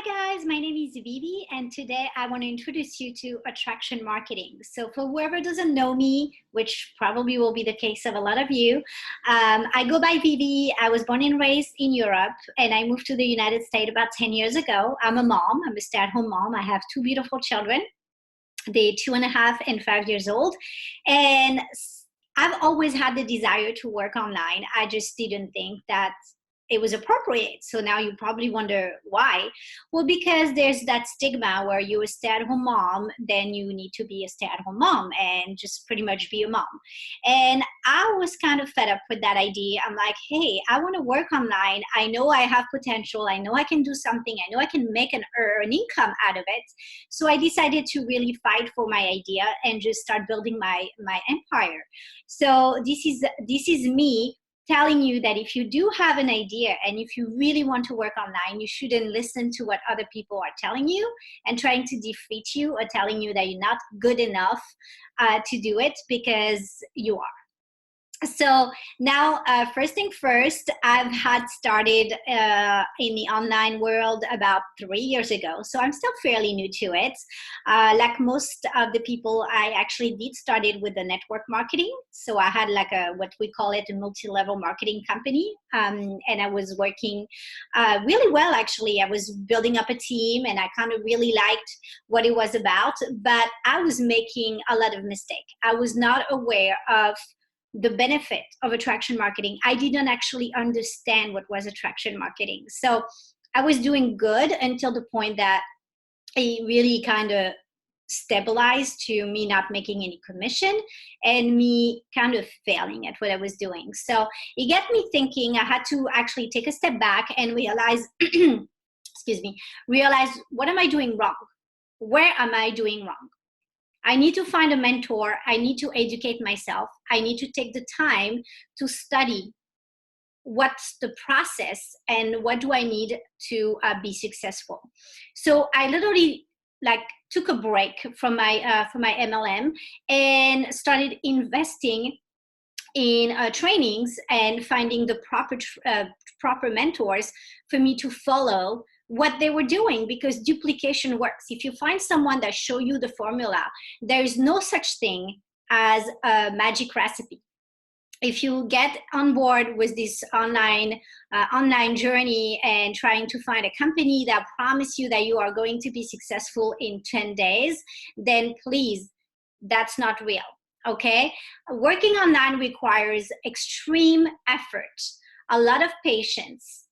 Hi guys, my name is Vivi and today I want to introduce you to attraction marketing. So for whoever doesn't know me, which probably will be the case of a lot of you, I go by Vivi. I was born and raised in Europe and I moved to the United States about 10 years ago. I'm a mom, I'm a stay-at-home mom. I have two beautiful children. They're 2.5 and 5 years old. And I've always had the desire to work online. I just didn't think that it was appropriate. So now you probably wonder why. Well, because there's that stigma where you're a stay-at-home mom, then you need to be a stay-at-home mom and just pretty much be a mom. And I was kind of fed up with that idea. I'm like, hey, I want to work online. I know I have potential. I know I can do something. I know I can make an income out of it. So I decided to really fight for my idea and just start building my empire. So this is me telling you that if you do have an idea and if you really want to work online, you shouldn't listen to what other people are telling you and trying to defeat you or telling you that you're not good enough to do it, because you are. So now, first thing first, I've had started in the online world about 3 years ago. So I'm still fairly new to it. Like most of the people, I actually did started with the network marketing. So I had like what we call it, a multi-level marketing company. And I was working really well, actually. I was building up a team and I kind of really liked what it was about, but I was making a lot of mistakes. I was not aware of the benefit of attraction marketing. I didn't actually understand what was attraction marketing. So I was doing good until the point that it really kind of stabilized to me not making any commission and me kind of failing at what I was doing. So it got me thinking. I had to actually take a step back and realize, realize, what am I doing wrong? Where am I doing wrong? I need to find a mentor. I need to educate myself. I need to take the time to study what's the process and what do I need to be successful. So I literally took a break from my MLM and started investing in trainings and finding the proper mentors for me to follow what they were doing, because duplication works. If you find someone that show you the formula, there is no such thing as a magic recipe. If you get on board with this online journey and trying to find a company that promise you that you are going to be successful in 10 days, then please, that's not real. Okay? Working online requires extreme effort, a lot of patience,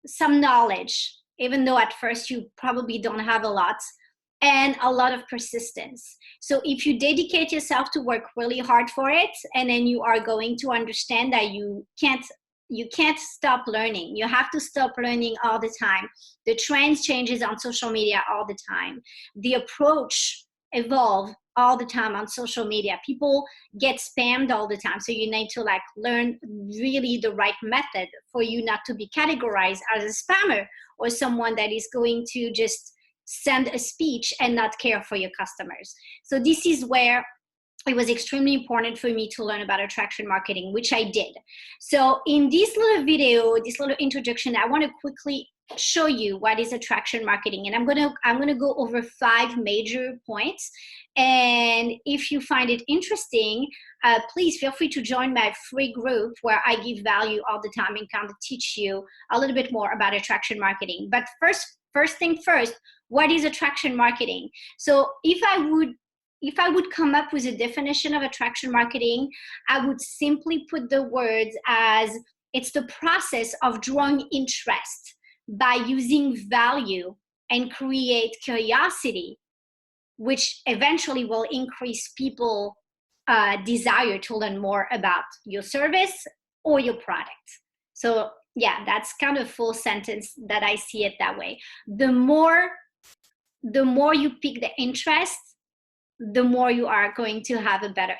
some knowledge, even though at first you probably don't have a lot, and a lot of persistence. So if you dedicate yourself to work really hard for it, and then you are going to understand that you can't stop learning. You have to stop learning all the time. The trends changes on social media all the time. The approach evolve all the time on social media. People get spammed all the time. So you need to learn really the right method for you not to be categorized as a spammer or someone that is going to just send a speech and not care for your customers. So this is where it was extremely important for me to learn about attraction marketing, which I did. So in this little video, this little introduction, I want to quickly show you what is attraction marketing. And I'm gonna go over 5 major points. And if you find it interesting, please feel free to join my free group where I give value all the time and kind of teach you a little bit more about attraction marketing. But first thing first, what is attraction marketing? So if I would come up with a definition of attraction marketing, I would simply put the words as it's the process of drawing interest by using value and create curiosity, which eventually will increase people's desire to learn more about your service or your product. So yeah, that's kind of full sentence that I see it that way. The more you pick the interest, the more you are going to have a better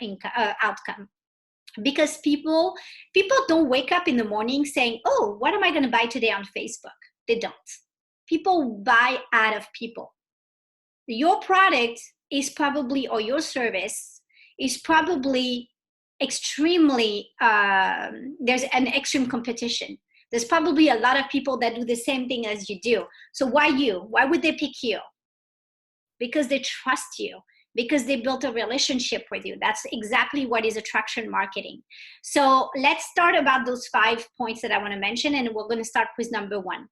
outcome. Because people don't wake up in the morning saying, oh, what am I going to buy today on Facebook? They don't. People buy out of people. Your product is probably, or your service is probably extremely, there's an extreme competition. There's probably a lot of people that do the same thing as you do. So why you? Why would they pick you? Because they trust you, because they built a relationship with you. That's exactly what is attraction marketing. So let's start about those 5 points that I want to mention, and we're going to start with number 1.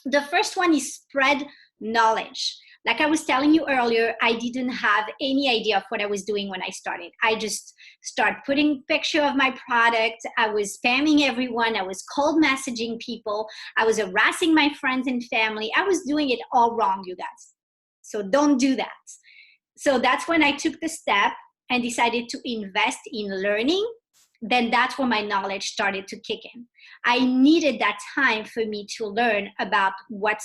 The first one is spread knowledge. Like I was telling you earlier, I didn't have any idea of what I was doing when I started. I just started putting picture of my product. I was spamming everyone. I was cold messaging people. I was harassing my friends and family. I was doing it all wrong, you guys. So don't do that. So that's when I took the step and decided to invest in learning. Then that's where my knowledge started to kick in. I needed that time for me to learn about what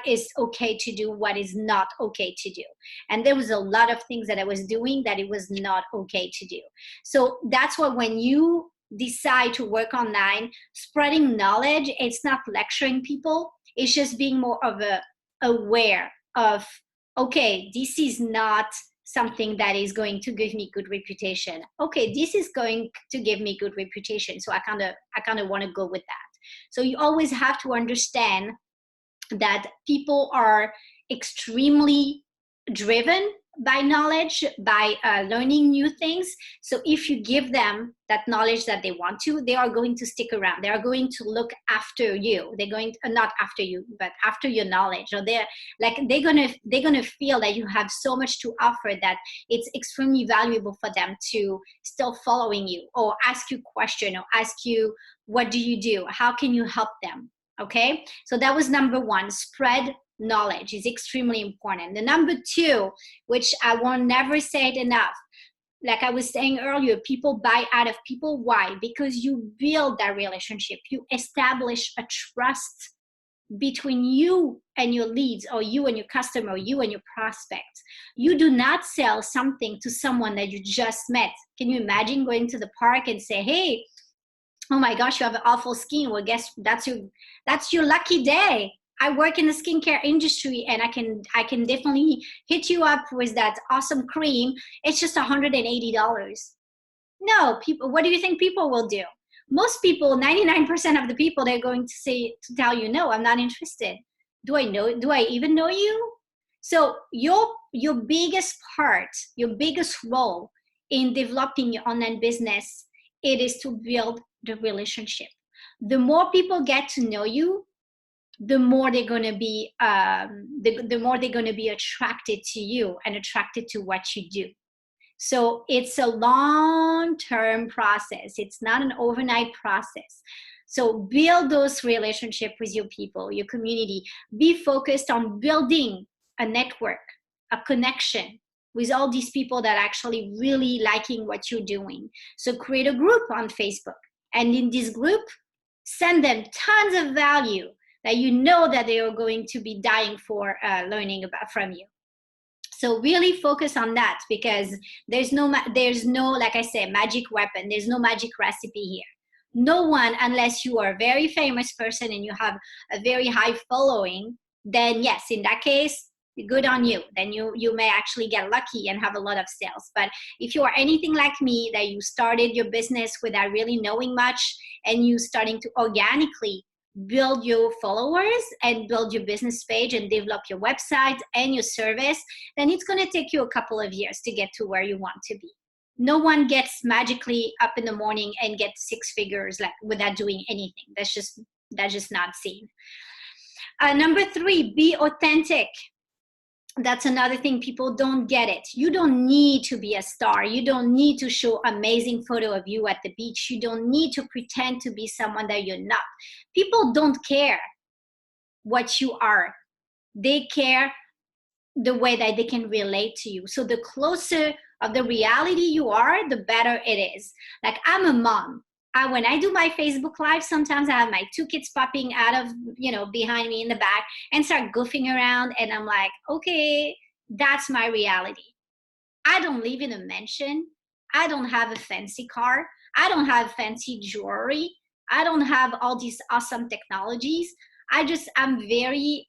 is okay to do, what is not okay to do. And there was a lot of things that I was doing that it was not okay to do. So that's why when you decide to work online, spreading knowledge, it's not lecturing people. It's just being more of aware of, okay, this is not something that is going to give me good reputation. Okay, this is going to give me good reputation. So I kind of want to go with that. So you always have to understand that people are extremely driven by knowledge, by learning new things. So if you give them that knowledge that they want to, they are going to stick around. They are going to look after you. They're going to, not after you, but after your knowledge. Or they're gonna feel that you have so much to offer that it's extremely valuable for them to still following you, or ask you question, or ask you, what do you do? How can you help them? Okay, so that was number 1. Spread knowledge is extremely important. The number 2, which I will never say it enough, like I was saying earlier, people buy out of people. Why? Because you build that relationship. You establish a trust between you and your leads, or you and your customer, or you and your prospects. You do not sell something to someone that you just met. Can you imagine going to the park and say, hey, oh my gosh, you have awful skin. Well, guess that's your lucky day. I work in the skincare industry, and I can definitely hit you up with that awesome cream. It's just $180. No, people, what do you think people will do? Most people, 99% of the people, they're going to tell you, no, I'm not interested. Do I even know you? So your biggest part, your biggest role in developing your online business, it is to build the relationship. The more people get to know you, the more they're going to be the more they're going to be attracted to you and attracted to what you do. So it's a long-term process. It's not an overnight process. So build those relationships with your people, your community. Be focused on building a network, a connection with all these people that are actually really liking what you're doing. So create a group on Facebook. And in this group, send them tons of value that you know that they are going to be dying for learning about from you. So really focus on that, because there's no, like I said, magic weapon. There's no magic recipe here. No one, unless you are a very famous person and you have a very high following, then yes, in that case, good on you. Then you may actually get lucky and have a lot of sales. But if you are anything like me, that you started your business without really knowing much, and you starting to organically build your followers and build your business page and develop your website and your service, then it's going to take you a couple of years to get to where you want to be. No one gets magically up in the morning and gets 6 figures without doing anything. That's just not seen. Number 3, be authentic. That's another thing, people don't get it. You don't need to be a star. You don't need to show amazing photo of you at the beach. You don't need to pretend to be someone that you're not. People don't care what you are. They care the way that they can relate to you. So the closer of the reality you are, the better it is. Like, I'm a mom. When I do my Facebook Live, sometimes I have my 2 kids popping out of, behind me in the back and start goofing around. And I'm like, okay, that's my reality. I don't live in a mansion. I don't have a fancy car. I don't have fancy jewelry. I don't have all these awesome technologies. I'm very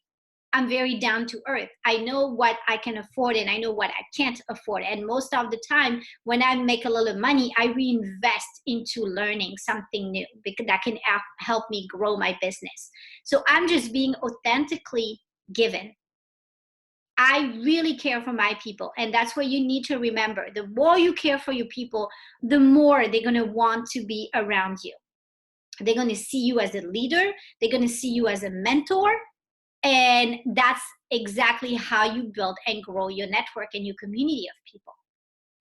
I'm very down to earth. I know what I can afford and I know what I can't afford. And most of the time, when I make a little money, I reinvest into learning something new because that can help me grow my business. So I'm just being authentically given. I really care for my people. And that's what you need to remember. The more you care for your people, the more they're going to want to be around you. They're going to see you as a leader. They're going to see you as a mentor. And that's exactly how you build and grow your network and your community of people.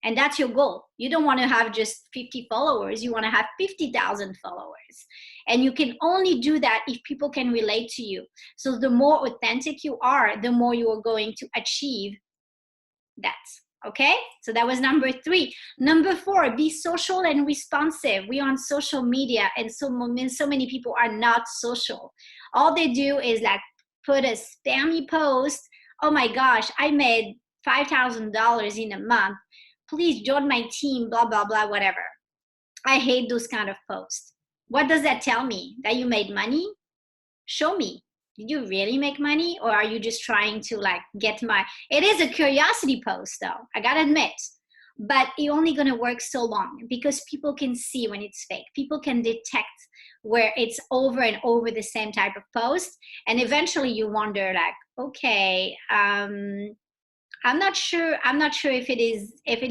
And that's your goal. You don't want to have just 50 followers. You want to have 50,000 followers. And you can only do that if people can relate to you. So the more authentic you are, the more you are going to achieve that. Okay, so that was number 3. Number 4, be social and responsive. We're on social media, and so many people are not social. All they do is like put a spammy post. Oh my gosh, I made $5,000 in a month. Please join my team, blah, blah, blah, whatever. I hate those kind of posts. What does that tell me? That you made money? Show me. Did you really make money, or are you just trying to like get my, it is a curiosity post though, I gotta admit, but it's only gonna work so long because people can see when it's fake. People can detect where it's over and over the same type of post. And eventually you wonder like, okay, I'm not sure if it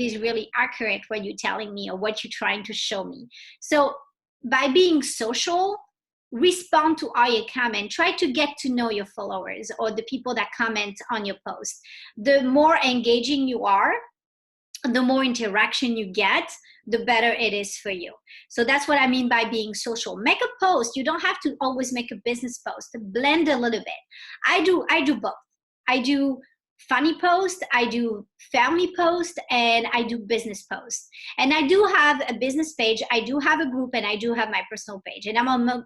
is really accurate what you're telling me or what you're trying to show me. So by being social, respond to all your comment. Try to get to know your followers or the people that comment on your post. The more engaging you are, the more interaction you get, the better it is for you. So that's what I mean by being social. Make a post. You don't have to always make a business post. Blend a little bit. I do both. I do funny post, I do family post, and I do business post. And I do have a business page, I do have a group, and I do have my personal page. And I'm on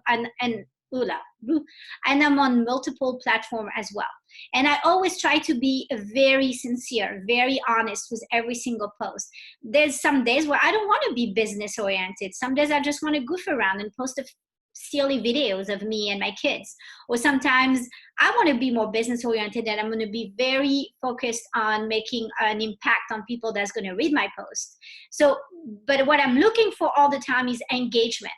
I'm on multiple platforms as well. And I always try to be very sincere, very honest with every single post. There's some days where I don't want to be business oriented. Some days I just want to goof around and post a silly videos of me and my kids. Or sometimes I want to be more business oriented and I'm going to be very focused on making an impact on people that's going to read my post. So, but what I'm looking for all the time is engagement.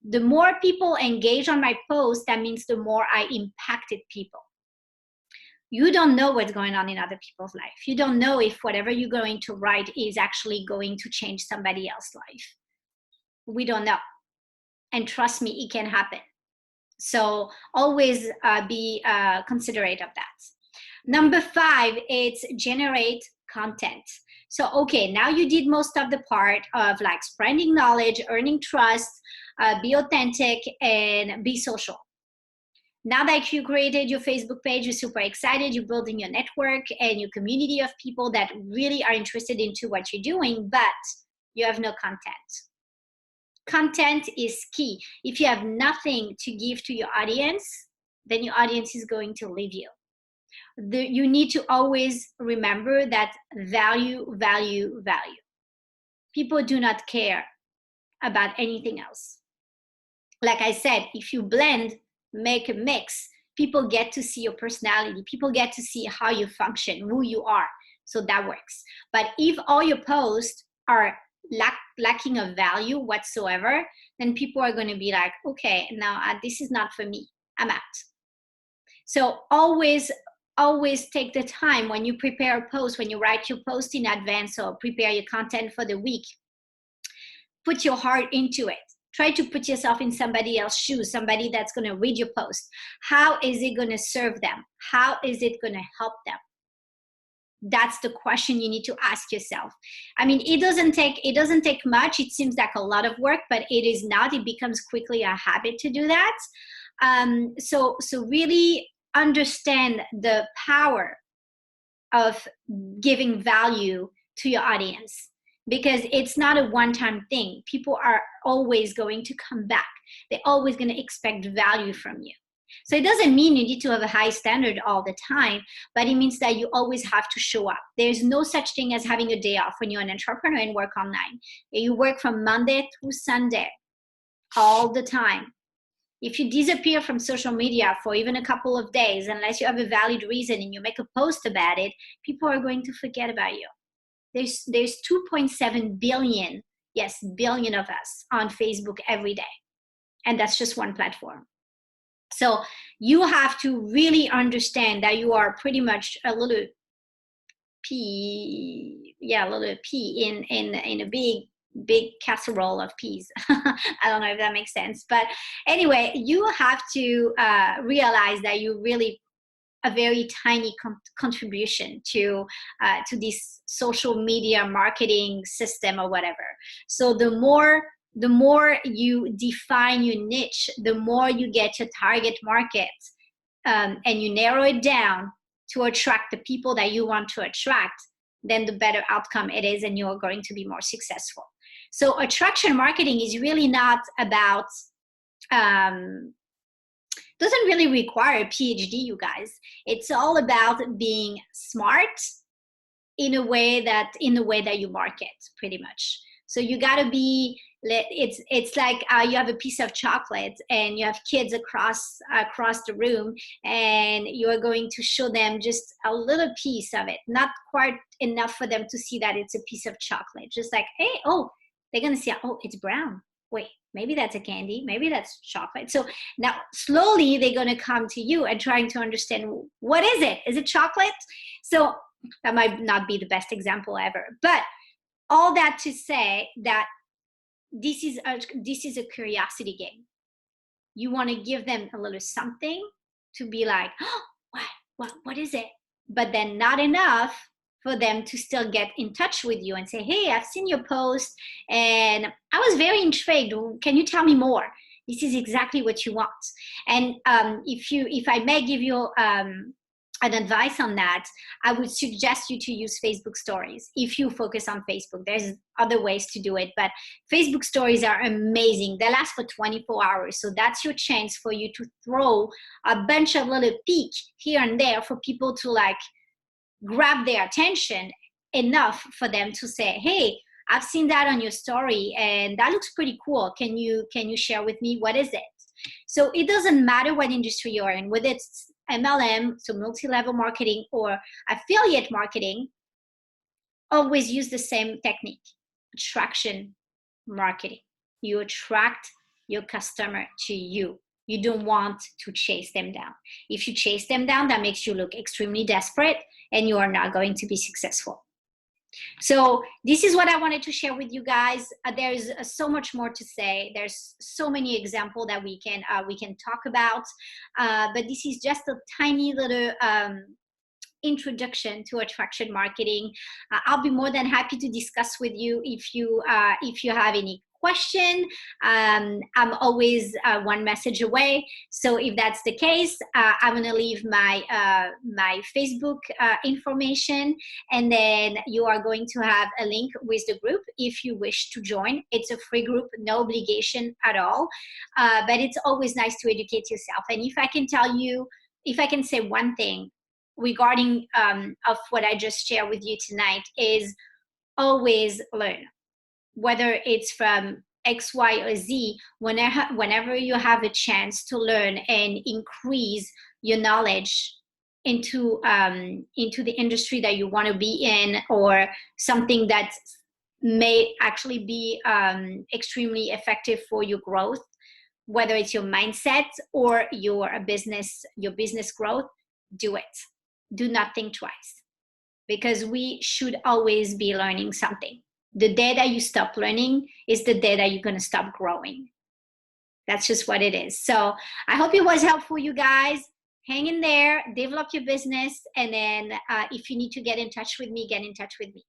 The more people engage on my post, that means the more I impacted people. You don't know what's going on in other people's life. You don't know if whatever you're going to write is actually going to change somebody else's life. We don't know. And trust me, it can happen. So always be considerate of that. Number 5, it's generate content. So, okay, now you did most of the part of like spreading knowledge, earning trust, be authentic, and be social. Now that you created your Facebook page, you're super excited, you're building your network and your community of people that really are interested into what you're doing, but you have no content. Content is key. If you have nothing to give to your audience, then your audience is going to leave you. You need to always remember that value, value, value. People do not care about anything else. Like I said, if you blend, make a mix, people get to see your personality. People get to see how you function, who you are. So that works. But if all your posts are lacking of value whatsoever, then people are going to be like, okay, now this is not for me, I'm out. So always take the time when you prepare a post, when you write your post in advance or prepare your content for the week, put your heart into it. Try to put yourself in somebody else's shoes, somebody that's going to read your post. How is it going to serve them? How is it going to help them? That's the question you need to ask yourself. I mean, it doesn't take much. It seems like a lot of work, but it is not. It becomes quickly a habit to do that. So really understand the power of giving value to your audience, because it's not a one-time thing. People are always going to come back. They're always going to expect value from you. So it doesn't mean you need to have a high standard all the time, but it means that you always have to show up. There's no such thing as having a day off when you're an entrepreneur and work online. You work from Monday through Sunday all the time. If you disappear from social media for even a couple of days, unless you have a valid reason and you make a post about it, people are going to forget about you. There's 2.7 billion, yes, billion of us on Facebook every day. And that's just one platform. So you have to really understand that you are pretty much a little pea, a little pea in a big casserole of peas. I don't know if that makes sense, but anyway, you have to realize that you really a very tiny contribution to this social media marketing system or whatever. So the more you define your niche, the more you get your target market, and you narrow it down to attract the people that you want to attract, then the better outcome it is, and you're going to be more successful. So attraction marketing is really not about doesn't really require a PhD, you guys. It's all about being smart in a way that you market, pretty much. So you got to be, it's like you have a piece of chocolate and you have kids across the room, and you are going to show them just a little piece of it, not quite enough for them to see that it's a piece of chocolate. Just like, hey, oh, they're going to see, oh, it's brown. Wait, maybe that's a candy, maybe that's chocolate. So now slowly they're going to come to you and trying to understand, what is it? Is it chocolate? So that might not be the best example ever, but all that to say that this is a curiosity game. You want to give them a little something to be like, oh, what is it? But then not enough for them to still get in touch with you and say, hey, I've seen your post and I was very intrigued. Can you tell me more? This is exactly what you want. And if I may give you an advice on that, I would suggest you to use Facebook stories. If you focus on Facebook, there's other ways to do it, but Facebook stories are amazing. They last for 24 hours. So that's your chance for you to throw a bunch of little peek here and there for people to like grab their attention enough for them to say, hey, I've seen that on your story and that looks pretty cool. Can you share with me? What is it? So it doesn't matter what industry you're in, whether it's MLM, so multi-level marketing, or affiliate marketing, always use the same technique, attraction marketing. You attract your customer to you. You don't want to chase them down. If you chase them down, that makes you look extremely desperate and you are not going to be successful. So this is what I wanted to share with you guys. There's so much more to say. There's so many examples that we can talk about, but this is just a tiny little introduction to attraction marketing. I'll be more than happy to discuss with you if you have any question. I'm always one message away. So if that's the case, I'm going to leave my my Facebook information, and then you are going to have a link with the group if you wish to join. It's a free group, no obligation at all, but it's always nice to educate yourself. And if I can tell you, if I can say one thing regarding of what I just shared with you tonight, is always learn. Whether it's from X, Y, or Z, whenever you have a chance to learn and increase your knowledge into the industry that you want to be in, or something that may actually be extremely effective for your growth, whether it's your mindset or your business growth, do it. Do not think twice, because we should always be learning something. The day that you stop learning is the day that you're going to stop growing. That's just what it is. So I hope it was helpful, you guys. Hang in there, develop your business, and then if you need to get in touch with me, get in touch with me.